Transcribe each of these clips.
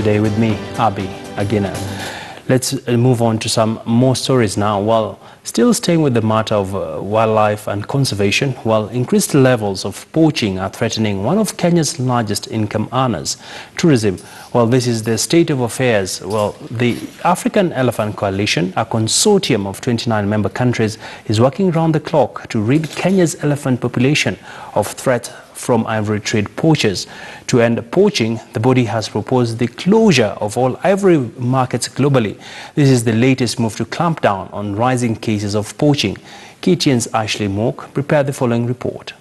Today with me, Abi Agina. Let's move on to some more stories now. Well, still staying with the matter of wildlife and conservation, while increased levels of poaching are threatening one of Kenya's largest income earners, tourism. Well, this is the state of affairs. Well, the African Elephant Coalition, a consortium of 29 member countries, is working round the clock to rid Kenya's elephant population of threat from ivory trade poachers. To end poaching, the body has proposed the closure of all ivory markets globally. This is the latest move to clamp down on rising cases of poaching. KTN's Ashley Mook prepared the following report.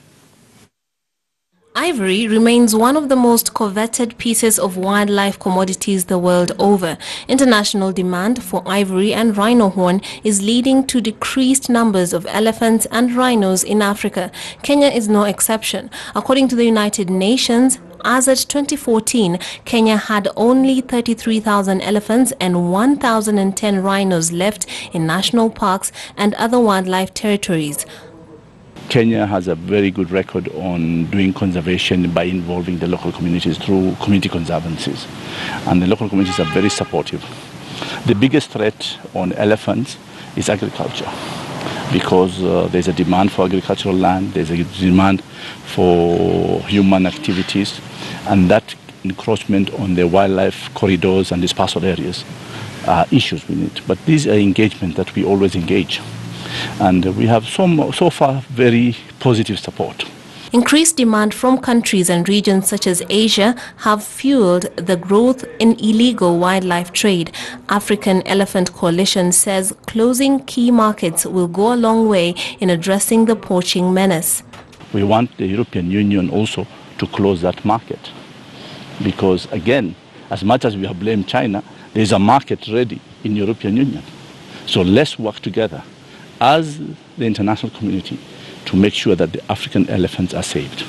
Ivory remains one of the most coveted pieces of wildlife commodities the world over. International demand for ivory and rhino horn is leading to decreased numbers of elephants and rhinos in Africa. Kenya is no exception. According to the United Nations, as at 2014, Kenya had only 33,000 elephants and 1,010 rhinos left in national parks and other wildlife territories. Kenya has a very good record on doing conservation by involving the local communities through community conservancies. And the local communities are very supportive. The biggest threat on elephants is agriculture, because there's a demand for agricultural land, there's a demand for human activities, and that encroachment on the wildlife corridors and dispersal areas are issues we need. But these are engagements that we always engage. And we have so far very positive support. Increased demand from countries and regions such as Asia have fueled the growth in illegal wildlife trade. African Elephant Coalition says closing key markets will go a long way in addressing the poaching menace. We want the European Union also to close that market, because again, as much as we have blamed China, there is a market ready in the European Union. So let's work together as the international community to make sure that the African elephants are saved.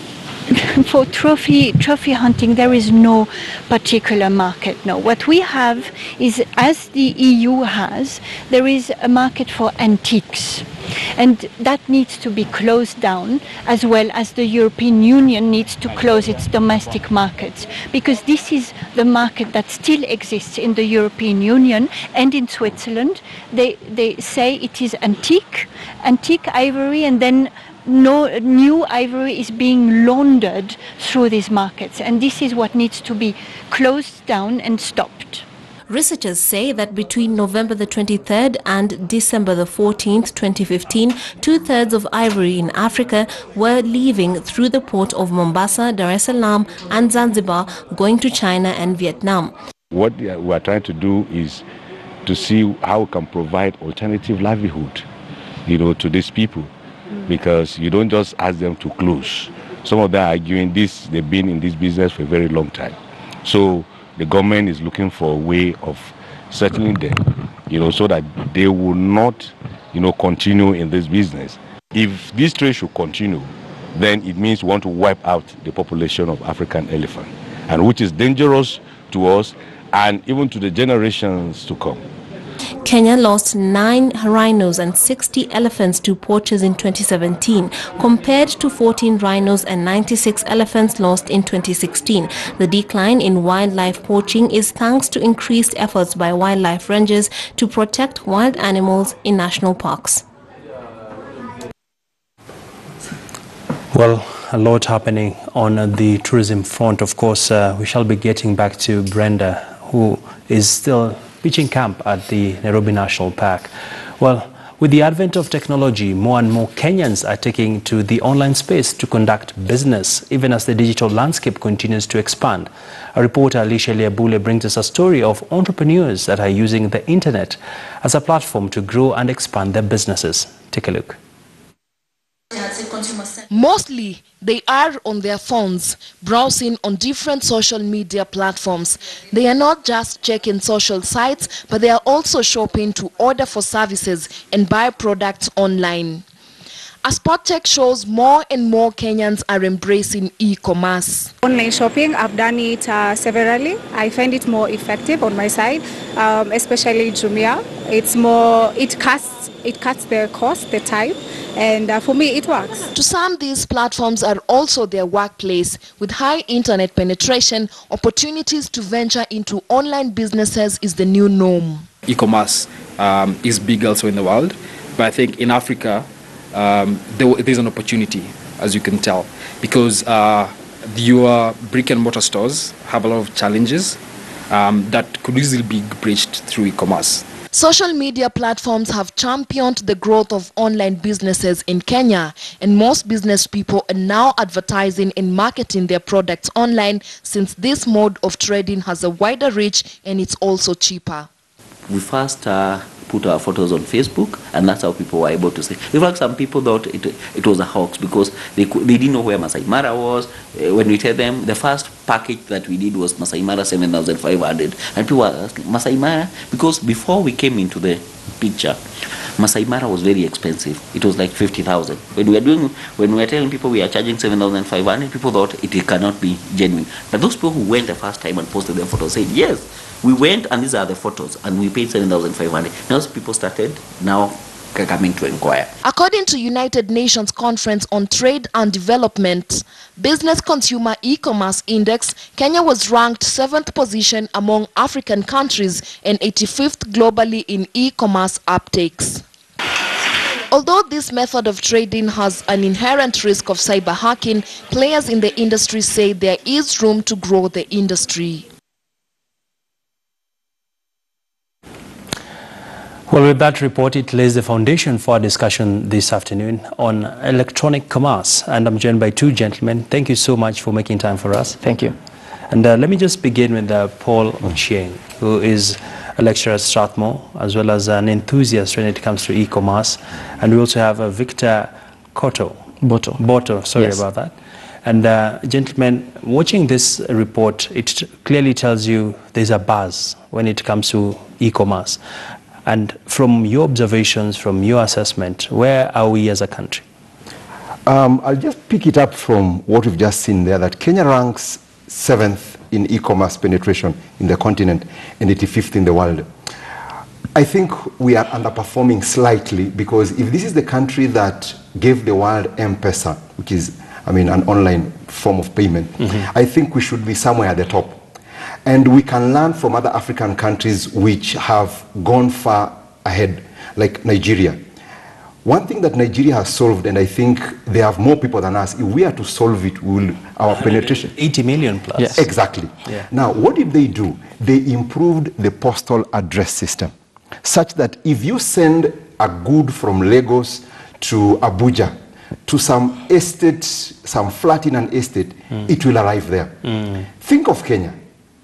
For trophy hunting, there is no particular market. No, what we have is, as the EU has, there is a market for antiques, and that needs to be closed down, as well as the European Union needs to close its domestic markets, because this is the market that still exists in the European Union and in Switzerland. They say it is antique ivory, and then no new ivory is being laundered through these markets, and this is what needs to be closed down and stopped. Researchers say that between November the 23rd and December the 14th, 2015, 2/3 of ivory in Africa were leaving through the port of Mombasa, Dar es Salaam and Zanzibar, going to China and Vietnam. What we are trying to do is to see how we can provide alternative livelihood, to these people. Because you don't just ask them to close. Some of them are arguing this, they've been in this business for a very long time. So the government is looking for a way of settling them, so that they will not, continue in this business. If this trade should continue, then it means we want to wipe out the population of African elephant, and which is dangerous to us and even to the generations to come. Kenya lost 9 rhinos and 60 elephants to poachers in 2017, compared to 14 rhinos and 96 elephants lost in 2016. The decline in wildlife poaching is thanks to increased efforts by wildlife rangers to protect wild animals in national parks. Well, a lot happening on the tourism front. Of course, we shall be getting back to Brenda, who is still pitching camp at the Nairobi National Park. Well, with the advent of technology, more and more Kenyans are taking to the online space to conduct business, even as the digital landscape continues to expand. Our reporter Alicia Liabule brings us a story of entrepreneurs that are using the internet as a platform to grow and expand their businesses. Take a look. Mostly, they are on their phones, browsing on different social media platforms. They are not just checking social sites, but they are also shopping to order for services and buy products online. A spot check shows more and more Kenyans are embracing e-commerce. Online shopping, I've done it severally. I find it more effective on my side, especially Jumia. It's more, it cuts the cost, the time, and for me it works. To some, these platforms are also their workplace. With high internet penetration, opportunities to venture into online businesses is the new norm. E-commerce is big also in the world, but I think in Africa there's an opportunity, as you can tell, because your brick and mortar stores have a lot of challenges that could easily be bridged through e-commerce. Social media platforms have championed the growth of online businesses in Kenya, and most business people are now advertising and marketing their products online, since this mode of trading has a wider reach and it's also cheaper. We first put our photos on Facebook, and that's how people were able to see. In fact, some people thought it was a hoax because they didn't know where Masai Mara was. When we tell them, the first package that we did was Masai Mara 7,500, and people were asking, Masai Mara? Because before we came into the picture, Masai Mara was very expensive. It was like 50,000. When we were telling people we are charging 7,500, people thought it cannot be genuine. But those people who went the first time and posted their photos said, yes, we went and these are the photos, and we paid 7,500. Now people started now coming to inquire. According to United Nations Conference on Trade and Development Business Consumer E-commerce Index, Kenya was ranked 7th position among African countries and 85th globally in e-commerce uptakes. Although this method of trading has an inherent risk of cyber hacking, players in the industry say there is room to grow the industry. Well, with that report, it lays the foundation for our discussion this afternoon on electronic commerce. And I'm joined by two gentlemen. Thank you so much for making time for us. Thank you. And let me just begin with Paul Ochieng, who is a lecturer at Strathmore, as well as an enthusiast when it comes to e-commerce. And we also have Victor Boto, sorry about that. And gentlemen, watching this report, it clearly tells you there's a buzz when it comes to e-commerce. And from your observations, from your assessment, where are we as a country? I'll just pick it up from what we've just seen there, that Kenya ranks 7th in e-commerce penetration in the continent and 85th in the world. I think we are underperforming slightly, because if this is the country that gave the world M-Pesa, which is, an online form of payment, I think we should be somewhere at the top. And we can learn from other African countries which have gone far ahead, like Nigeria. One thing that Nigeria has solved, and I think they have more people than us, if we are to solve it, our penetration. 80 million plus. Yes. Exactly. Yeah. Now, what did they do? They improved the postal address system, such that if you send a good from Lagos to Abuja, to some estate, some flat in an estate, it will arrive there. Think of Kenya.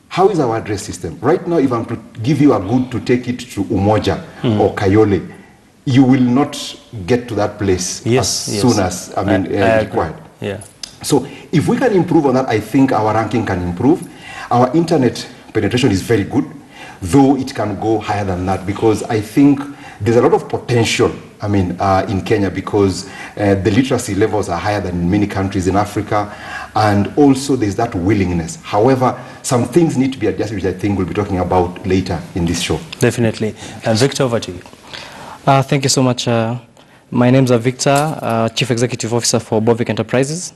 How is our address system? Right now, if I'm to give you a good to take it to Umoja or Kayole, you will not get to that place as soon as required. Yeah. So if we can improve on that, I think our ranking can improve. Our internet penetration is very good, though it can go higher than that, because I think there's a lot of potential in Kenya, because the literacy levels are higher than in many countries in Africa, and also there's that willingness. However, some things need to be adjusted, which I think we'll be talking about later in this show. Definitely. And Victor, over to you. Thank you so much. My name is Victor, Chief Executive Officer for Bovik Enterprises.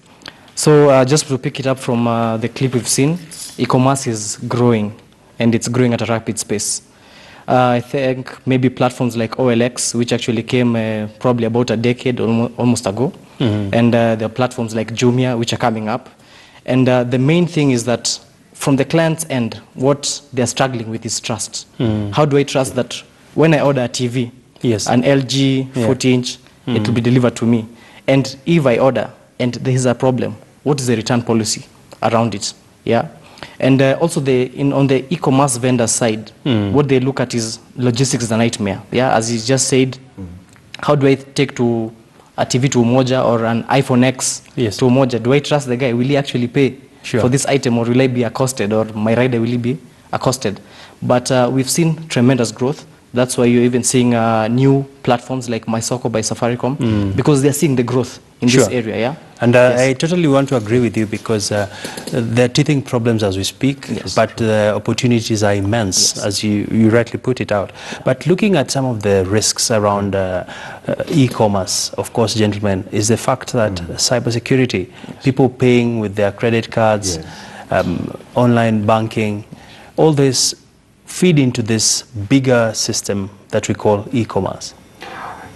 So just to pick it up from the clip we've seen, e-commerce is growing, and it's growing at a rapid pace. I think maybe platforms like OLX, which actually came probably about a decade almost ago, and there are platforms like Jumia, which are coming up. And the main thing is that from the client's end, what they're struggling with is trust. How do I trust that when I order a TV, an LG 40-inch, it will be delivered to me? And if I order and there is a problem, what is the return policy around it? Yeah. And also on the e-commerce vendor side, what they look at is logistics is a nightmare. Yeah, as you just said, how do I take to a TV to Umoja or an iPhone X to Umoja? Do I trust the guy? Will he actually pay for this item, or will I be accosted, or my rider will he be accosted? But we've seen tremendous growth. That's why you're even seeing new platforms like MySoccer by Safaricom, because they're seeing the growth in this area, yeah? And I totally want to agree with you, because there are teething problems as we speak, but the opportunities are immense, as you rightly put it out. But looking at some of the risks around e-commerce, of course, gentlemen, is the fact that cybersecurity, people paying with their credit cards, online banking, all this feed into this bigger system that we call e-commerce.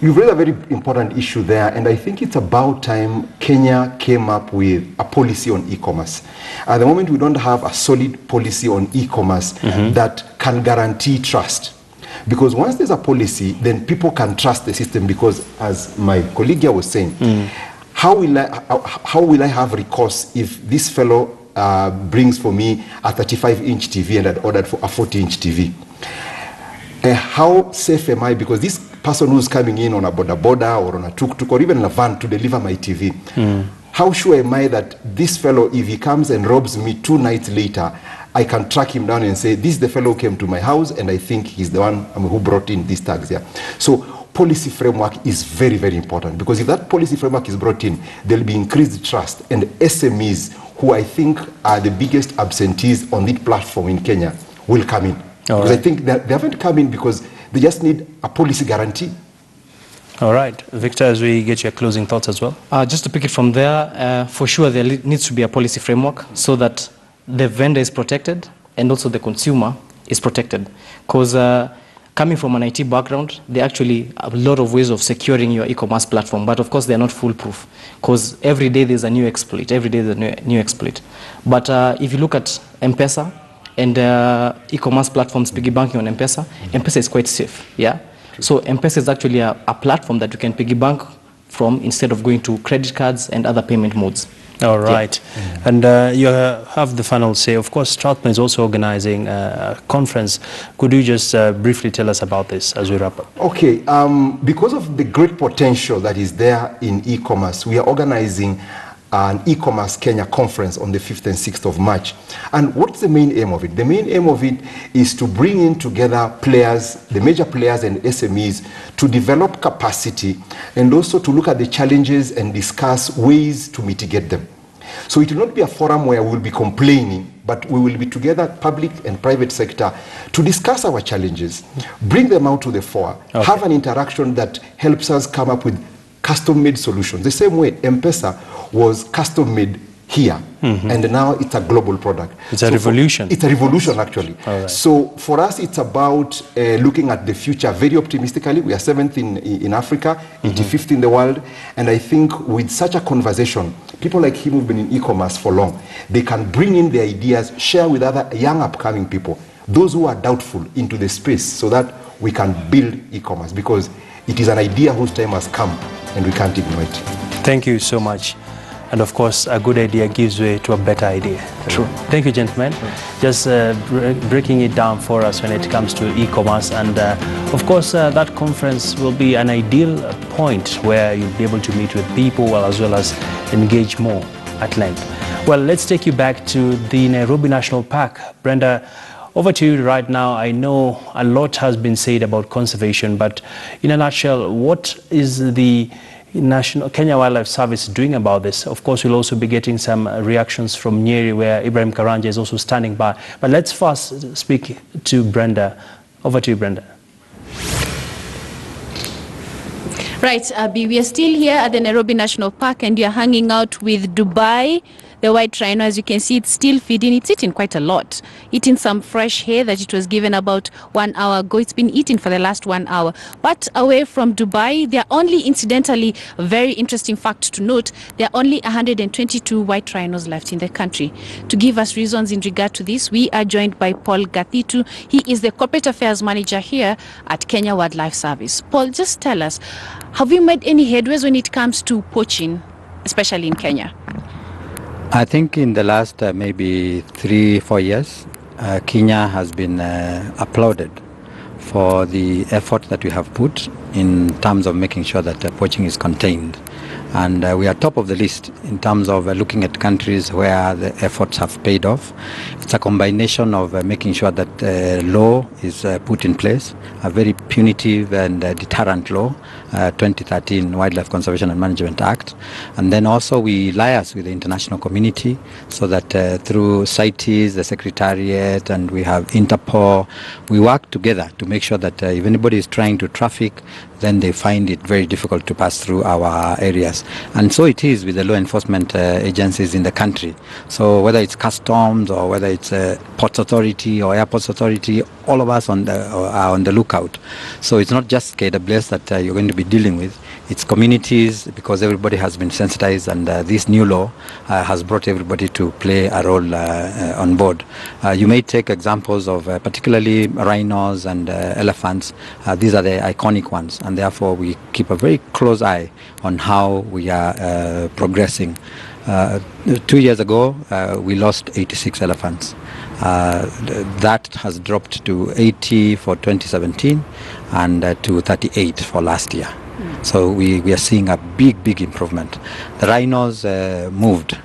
You've raised a very important issue there, and I think it's about time Kenya came up with a policy on e-commerce. At the moment, we don't have a solid policy on e-commerce that can guarantee trust. Because once there's a policy, then people can trust the system, because as my colleague here was saying, how will I have recourse if this fellow brings for me a 35-inch TV and I'd ordered for a 40-inch TV? How safe am I? Because this person who's coming in on a boda or on a tuk-tuk or even in a van to deliver my TV, how sure am I that this fellow, if he comes and robs me 2 nights later, I can track him down and say, this is the fellow who came to my house and I think he's the one who brought in these tags here. So policy framework is very, very important, because if that policy framework is brought in, there'll be increased trust, and SMEs, who I think are the biggest absentees on this platform in Kenya, will come in. Because I think that they haven't come in because they just need a policy guarantee. All right. Victor, as we get your closing thoughts as well. Just to pick it from there, for sure there needs to be a policy framework so that the vendor is protected and also the consumer is protected. Because coming from an IT background, there are actually a lot of ways of securing your e-commerce platform, but of course they're not foolproof, because every day there's a new exploit, every day there's a new exploit. But if you look at M-Pesa, and e-commerce platforms piggy banking on M-Pesa, M-Pesa is quite safe, yeah? So M-Pesa is actually a platform that you can piggy bank from instead of going to credit cards and other payment modes. All right. And you have the final say. Of course, Strathmore is also organizing a conference. Could you just briefly tell us about this as we wrap up? Okay. Because of the great potential that is there in e-commerce, we are organizing an e-commerce Kenya conference on the 5th and 6th of March. And what's the main aim of it? The main aim of it is to bring in together players, the major players and SMEs, to develop capacity and also to look at the challenges and discuss ways to mitigate them. So it will not be a forum where we will be complaining, but we will be together, public and private sector, to discuss our challenges, bring them out to the fore, have an interaction that helps us come up with custom-made solutions. The same way M-Pesa was custom-made here, and now it's a global product. It's a revolution. It's a revolution, actually. So for us, it's about looking at the future very optimistically. We are 7th in Africa, 85th in the world, and I think with such a conversation, people like him who've been in e-commerce for long, they can bring in their ideas, share with other young upcoming people, those who are doubtful, into the space, so that we can build e-commerce, because it is an idea whose time has come and we can't ignore it. Thank you so much. And of course, a good idea gives way to a better idea. True. Thank you, gentlemen. Just breaking it down for us when it comes to e-commerce. And of course, that conference will be an ideal point where you'll be able to meet with people as well as engage more at length. Well, let's take you back to the Nairobi National Park. Brenda, over to you right now. I know a lot has been said about conservation, but in a nutshell, what is the Kenya Wildlife Service doing about this? Of course, we'll also be getting some reactions from Nyeri, where Ibrahim Karanja is also standing by. But let's first speak to Brenda. Over to you, Brenda. Right, Abby, we are still here at the Nairobi National Park, and you're hanging out with Dubai, the white rhino. As you can see, it's still feeding. It's eating quite a lot. Eating some fresh hay that it was given about 1 hour ago. It's been eating for the last 1 hour. But away from Dubai, there are only, incidentally, a very interesting fact to note, there are only 122 white rhinos left in the country. To give us reasons in regard to this, we are joined by Paul Gathitu. He is the Corporate Affairs Manager here at Kenya Wildlife Service. Paul, just tell us, have you made any headways when it comes to poaching, especially in Kenya? I think in the last maybe 3-4 years, Kenya has been applauded for the effort that we have put in terms of making sure that poaching is contained. And we are top of the list in terms of looking at countries where the efforts have paid off. It's a combination of making sure that law is put in place, a very punitive and deterrent law, 2013 Wildlife Conservation and Management Act. And then also we liaise with the international community so that through CITES, the Secretariat, and we have Interpol, we work together to make sure that if anybody is trying to traffic, then they find it very difficult to pass through our areas. And so it is with the law enforcement agencies in the country. So whether it's customs or whether it's Ports Authority or Airports Authority, all of us are on the lookout. So it's not just KWS that you're going to be dealing with. It's communities, because everybody has been sensitized, and this new law has brought everybody to play a role on board. You may take examples of particularly rhinos and elephants. These are the iconic ones, and therefore we keep a very close eye on how we are progressing. 2 years ago, we lost 86 elephants. That has dropped to 80 for 2017 and to 38 for last year. So we are seeing a big improvement. The rhinos moved.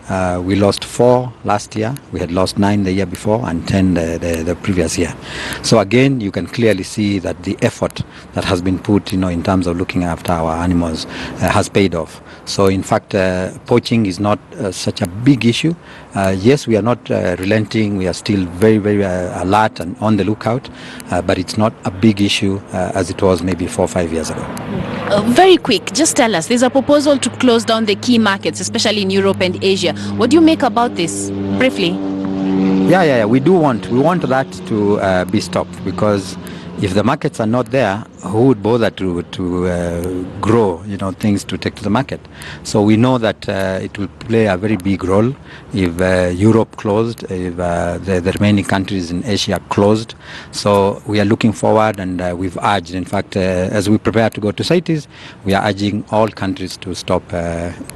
We lost 4 last year. We had lost 9 the year before and 10 the previous year. So again, you can clearly see that the effort that has been put, in terms of looking after our animals has paid off. So in fact, poaching is not such a big issue. Yes, we are not relenting. We are still very alert and on the lookout, but it's not a big issue as it was maybe 4 or 5 years ago. Very quick, just tell us, there's a proposal to close down the key markets, especially in Europe and Asia. What do you make about this, briefly? Yeah, we want that to be stopped, because if the markets are not there, who would bother to grow, things to take to the market? So we know that it will play a very big role if Europe closed, if the remaining countries in Asia closed. So we are looking forward, and we've urged, in fact, as we prepare to go to CITES, we are urging all countries to stop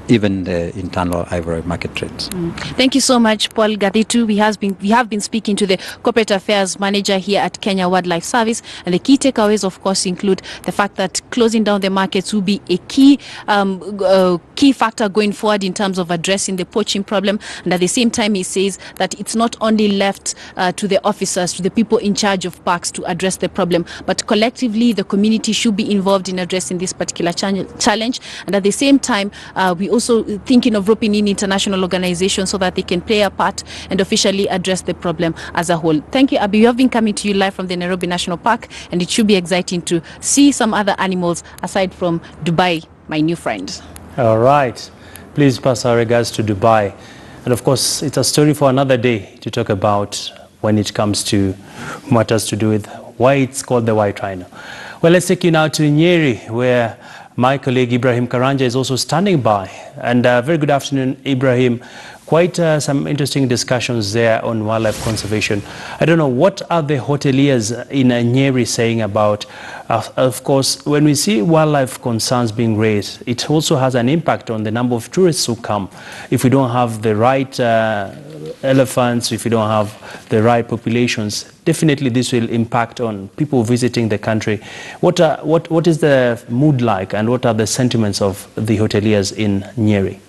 even the internal ivory market trades. Thank you so much, Paul Gathitu. We have been speaking to the Corporate Affairs Manager here at Kenya Wildlife Service, and the key takeaways, of course, include the fact that closing down the markets will be a key factor going forward in terms of addressing the poaching problem. And at the same time, he says that it's not only left to the officers, to the people in charge of parks to address the problem, but collectively the community should be involved in addressing this particular challenge. And at the same time, we also thinking of roping in international organizations so that they can play a part and officially address the problem as a whole. Thank you, Abby. We have been coming to you live from the Nairobi National Park, and it should be exciting to see some other animals aside from Dubai, my new friend. All right. Please pass our regards to Dubai. And of course, it's a story for another day to talk about when it comes to matters to do with why it's called the white rhino. Well, let's take you now to Nyeri, where my colleague Ibrahim Karanja is also standing by. And very good afternoon, Ibrahim. Quite some interesting discussions there on wildlife conservation. I don't know, what are the hoteliers in Nyeri saying about, of course, when we see wildlife concerns being raised, it also has an impact on the number of tourists who come. If we don't have the right elephants, if we don't have the right populations, definitely this will impact on people visiting the country. What is the mood like, and what are the sentiments of the hoteliers in Nyeri?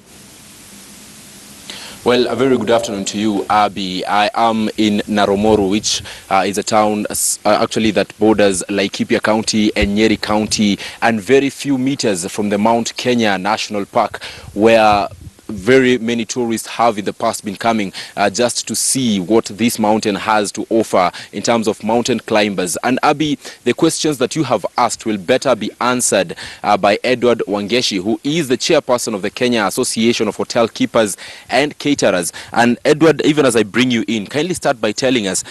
Well, a very good afternoon to you, Abby. I am in Naromoro, which is a town actually that borders Laikipia County and Nyeri County, and very few meters from the Mount Kenya National Park, where very many tourists have in the past been coming just to see what this mountain has to offer in terms of mountain climbers. And Abby, the questions that you have asked will better be answered by Edward Wangeshi, who is the chairperson of the Kenya Association of Hotel Keepers and Caterers. And Edward, even as I bring you in, kindly start by telling us,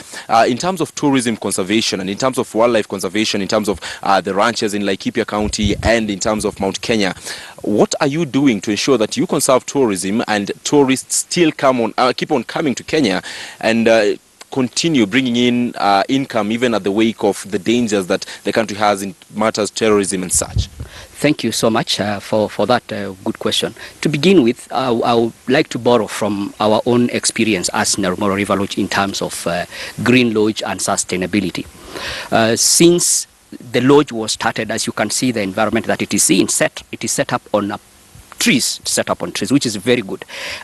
in terms of tourism conservation and in terms of wildlife conservation, in terms of the ranches in Laikipia County and in terms of Mount Kenya, what are you doing to ensure that you conserve tourism and tourists still keep on coming to Kenya and continue bringing in income even at the wake of the dangers that the country has in matters terrorism and such? Thank you so much for that good question. To begin with, I would like to borrow from our own experience as Naromoro River Lodge in terms of Green Lodge and sustainability. Since the lodge was started, as you can see the environment that it is in, it is set up on trees, which is very good.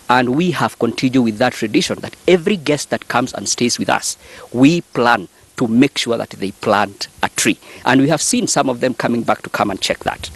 And we have continued with that tradition that every guest that comes and stays with us, we plan to make sure that they plant a tree. And we have seen some of them coming back to come and check that.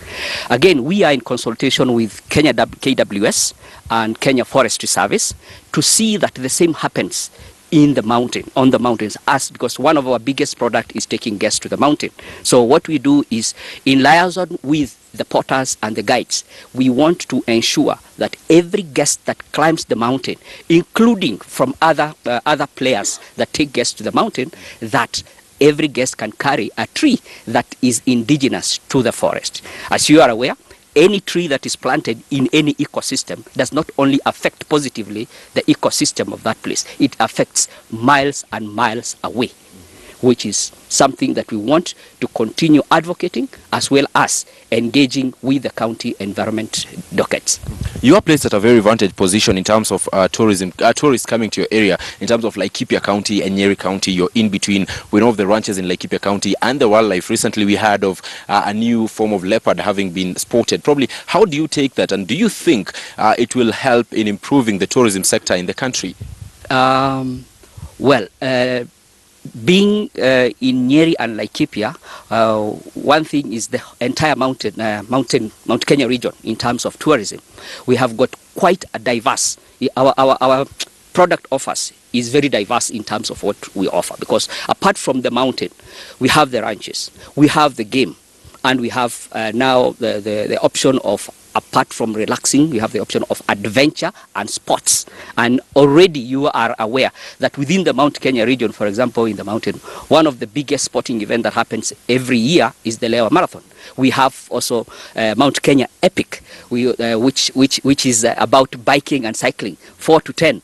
Again, we are in consultation with Kenya KWS and Kenya Forestry Service to see that the same happens on the mountains, because one of our biggest product is taking guests to the mountain. So what we do is, in liaison with the porters and the guides, we want to ensure that every guest that climbs the mountain, including from other players that take guests to the mountain, that every guest can carry a tree that is indigenous to the forest. As you are aware, any tree that is planted in any ecosystem does not only affect positively the ecosystem of that place, it affects miles and miles away, which is something that we want to continue advocating, as well as engaging with the county environment dockets. You are placed at a very vantage position in terms of tourism, tourists coming to your area, in terms of Laikipia County and Nyeri County. You're in between. We know of the ranches in Laikipia County and the wildlife. Recently we heard of a new form of leopard having been spotted. Probably, how do you take that, and do you think it will help in improving the tourism sector in the country? Being in Nyeri and Laikipia, one thing is the entire Mount Kenya region in terms of tourism. We have got quite a diverse, our product offers is very diverse in terms of what we offer, because apart from the mountain, we have the ranches, we have the game, and we have now the option of, apart from relaxing, we have the option of adventure and sports. And already you are aware that within the Mount Kenya region, for example, in the mountain, one of the biggest sporting events that happens every year is the Lewa Marathon. We have also Mount Kenya Epic, which is about biking and cycling, 4 to 10.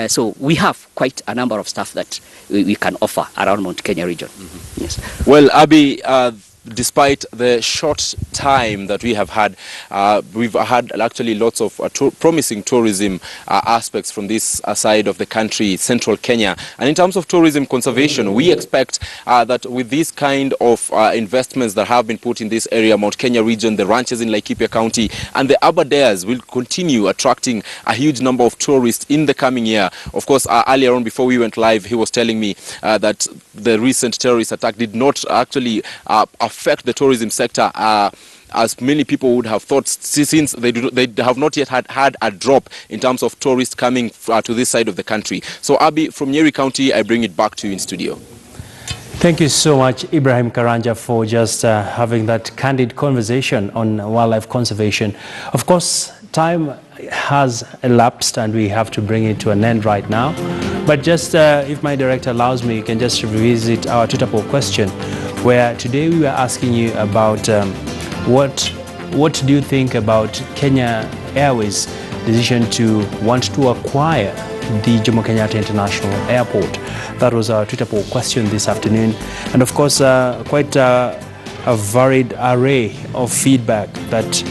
So we have quite a number of stuff that we can offer around Mount Kenya region. Mm-hmm. Yes. Well, Abby, despite the short time that we have had, we've had actually lots of promising tourism aspects from this side of the country, central Kenya. And in terms of tourism conservation, we expect that with these kind of investments that have been put in this area, Mount Kenya region, the ranches in Laikipia County, and the Aberdares will continue attracting a huge number of tourists in the coming year. Of course, earlier on, before we went live, he was telling me that the recent terrorist attack did not actually affect the tourism sector as many people would have thought, since they have not yet had a drop in terms of tourists coming to this side of the country. So Abby, from Nyeri County, I bring it back to you in studio. Thank you so much, Ibrahim Karanja, for just having that candid conversation on wildlife conservation. Of course, time has elapsed and we have to bring it to an end right now. But just if my director allows me, you can just revisit our Twitter poll question, where today we were asking you about what do you think about Kenya Airways' decision to want to acquire the Jomo Kenyatta International Airport. That was our Twitter poll question this afternoon. And of course, quite a varied array of feedback that